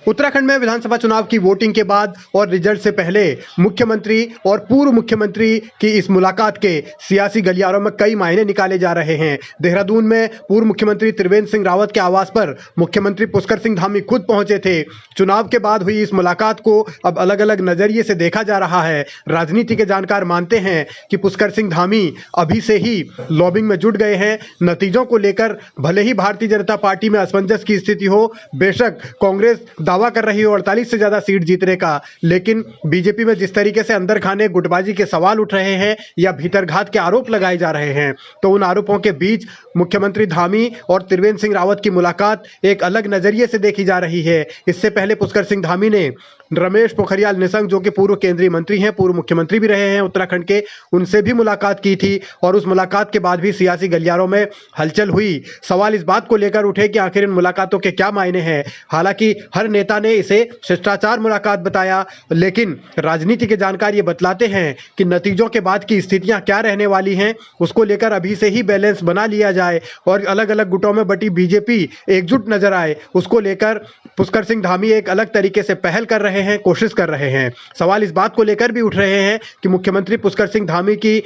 उत्तराखंड में विधानसभा चुनाव की वोटिंग के बाद और रिजल्ट से पहले मुख्यमंत्री और पूर्व मुख्यमंत्री की इस मुलाकात के सियासी गलियारों में कई मायने निकाले जा रहे हैं। देहरादून में पूर्व मुख्यमंत्री त्रिवेंद्र सिंह रावत के आवास पर मुख्यमंत्री पुष्कर सिंह धामी खुद पहुंचे थे। चुनाव के बाद हुई इस मुलाकात को अब अलग अलग नजरिए से देखा जा रहा है। राजनीति के जानकार मानते हैं कि पुष्कर सिंह धामी अभी से ही लॉबिंग में जुट गए हैं। नतीजों को लेकर भले ही भारतीय जनता पार्टी में असमंजस की स्थिति हो, बेशक कांग्रेस दावा कर रही हो 48 से ज्यादा सीट जीतने का, लेकिन बीजेपी में जिस तरीके से अंदर खाने गुटबाजी के सवाल उठ रहे हैं या भीतरघात के आरोप लगाए जा रहे हैं, तो उन आरोपों के बीच मुख्यमंत्री धामी और त्रिवेंद्र सिंह रावत की मुलाकात एक अलग नजरिए से देखी जा रही है। इससे पहले पुष्कर सिंह धामी ने रमेश पोखरियाल निशंक, जो कि पूर्व केंद्रीय मंत्री हैं, पूर्व मुख्यमंत्री भी रहे हैं उत्तराखंड के, उनसे भी मुलाकात की थी और उस मुलाकात के बाद भी सियासी गलियारों में हलचल हुई। सवाल इस बात को लेकर उठे कि आखिर इन मुलाकातों के क्या मायने हैं। हालांकि हर नेता ने इसे शिष्टाचार मुलाकात बताया, लेकिन राजनीति के जानकार ये बतलाते हैं कि नतीजों के बाद की स्थितियां क्या रहने वाली हैं, उसको लेकर अभी से ही बैलेंस बना लिया जाए और अलग अलग गुटों में बटी बीजेपी एकजुट नजर आए, उसको लेकर पुष्कर सिंह धामी एक अलग तरीके से पहल कर रहे हैं, कोशिश कर रहे हैं। सवाल इस बात को लेकर भी उठ रहे हैं कि मुख्यमंत्री पुष्कर सिंह धामी की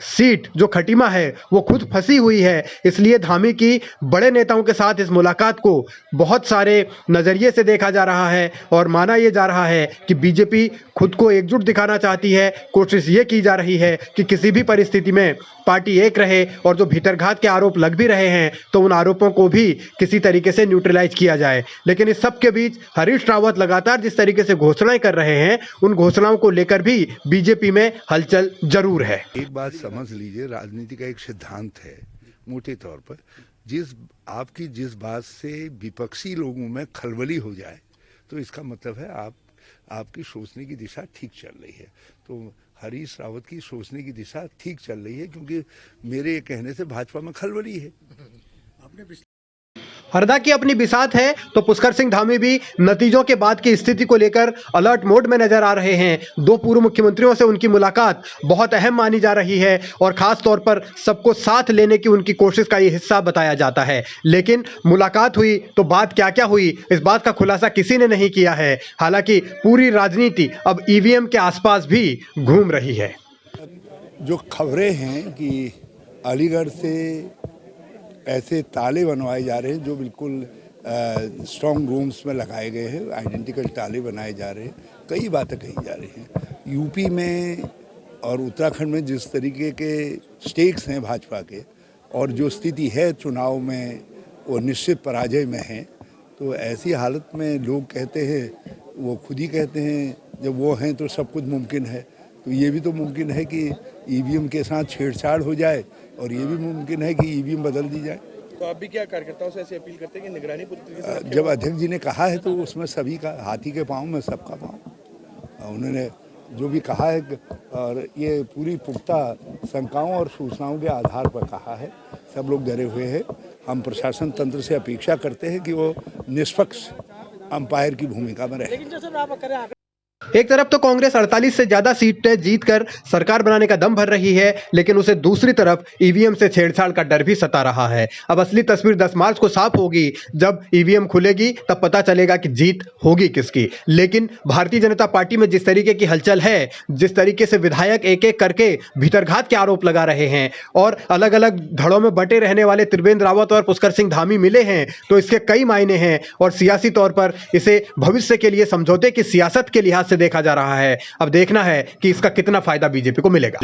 सीट जो खटीमा है वो खुद फंसी हुई है, इसलिए धामी की बड़े नेताओं के साथ इस मुलाकात को बहुत सारे नजरिए से देखा जा रहा है और माना यह जा रहा है कि बीजेपी खुद को एकजुट दिखाना चाहती है। कोशिश ये की जा रही है कि किसी भी परिस्थिति में पार्टी एक रहे और जो भीतरघात के आरोप लग भी रहे हैं तो उन आरोपों को भी किसी तरीके से न्यूट्रलाइज किया जाए। लेकिन इस सब के बीच हरीश रावत लगातार जिस तरीके से घोषणाएं कर रहे हैं, उन घोषणाओं को लेकर भी बीजेपी में हलचल जरूर है। एक बात समझ लीजिए, राजनीति का एक सिद्धांत है मोटे तौर पर, जिस बात से विपक्षी लोगों में खलबली हो जाए तो इसका मतलब है आपकी सोचने की दिशा ठीक चल रही है। तो हरीश रावत की सोचने की दिशा ठीक चल रही है, क्योंकि मेरे कहने से भाजपा में खलबली है। हरदा की अपनी बिसात है तो पुष्कर सिंह धामी भी नतीजों के बाद की स्थिति को लेकर अलर्ट मोड में नजर आ रहे हैं। दो पूर्व मुख्यमंत्रियों से उनकी मुलाकात बहुत अहम मानी जा रही है और खास तौर पर सबको साथ लेने की उनकी कोशिश का ये हिस्सा बताया जाता है। लेकिन मुलाकात हुई तो बात क्या क्या हुई, इस बात का खुलासा किसी ने नहीं किया है। हालांकि पूरी राजनीति अब ईवीएम के आसपास भी घूम रही है। जो खबरें हैं कि अलीगढ़ से ऐसे ताले बनवाए जा रहे हैं जो बिल्कुल स्ट्रॉन्ग रूम्स में लगाए गए हैं, आइडेंटिकल ताले बनाए जा रहे हैं, कई बातें कही जा रही हैं। यूपी में और उत्तराखंड में जिस तरीके के स्टेक्स हैं भाजपा के और जो स्थिति है चुनाव में वो निश्चित पराजय में है, तो ऐसी हालत में लोग कहते हैं, वो खुद ही कहते हैं जब वो हैं तो सब कुछ मुमकिन है। तो ये भी तो मुमकिन है कि ईवीएम के साथ छेड़छाड़ हो जाए और ये भी मुमकिन है कि ईवीएम बदल दी जाए। तो आप भी क्या कार्यकर्ताओं से ऐसी अपील करते हैं कि निगरानी पूरी तरह से? जब अध्यक्ष जी ने कहा है तो उसमें सभी का, हाथी के पाँव में सबका पाँव, उन्होंने जो भी कहा है और ये पूरी पुख्ता शंकाओं और सूचनाओं के आधार पर कहा है। सब लोग डरे हुए हैं। हम प्रशासन तंत्र से अपेक्षा करते हैं कि वो निष्पक्ष अंपायर की भूमिका में रहे। एक तरफ तो कांग्रेस 48 से ज्यादा सीटें जीतकर सरकार बनाने का दम भर रही है, लेकिन उसे दूसरी तरफ ईवीएम से छेड़छाड़ का डर भी सता रहा है। अब असली तस्वीर 10 मार्च को साफ होगी। जब ईवीएम खुलेगी तब पता चलेगा कि जीत होगी किसकी। लेकिन भारतीय जनता पार्टी में जिस तरीके की हलचल है, जिस तरीके से विधायक एक एक करके भीतरघात के आरोप लगा रहे हैं और अलग अलग धड़ों में बटे रहने वाले त्रिवेंद्र रावत और पुष्कर सिंह धामी मिले हैं, तो इसके कई मायने हैं और सियासी तौर पर इसे भविष्य के लिए समझौते की सियासत के लिहाज से देखा जा रहा है। अब देखना है कि इसका कितना फायदा बीजेपी को मिलेगा।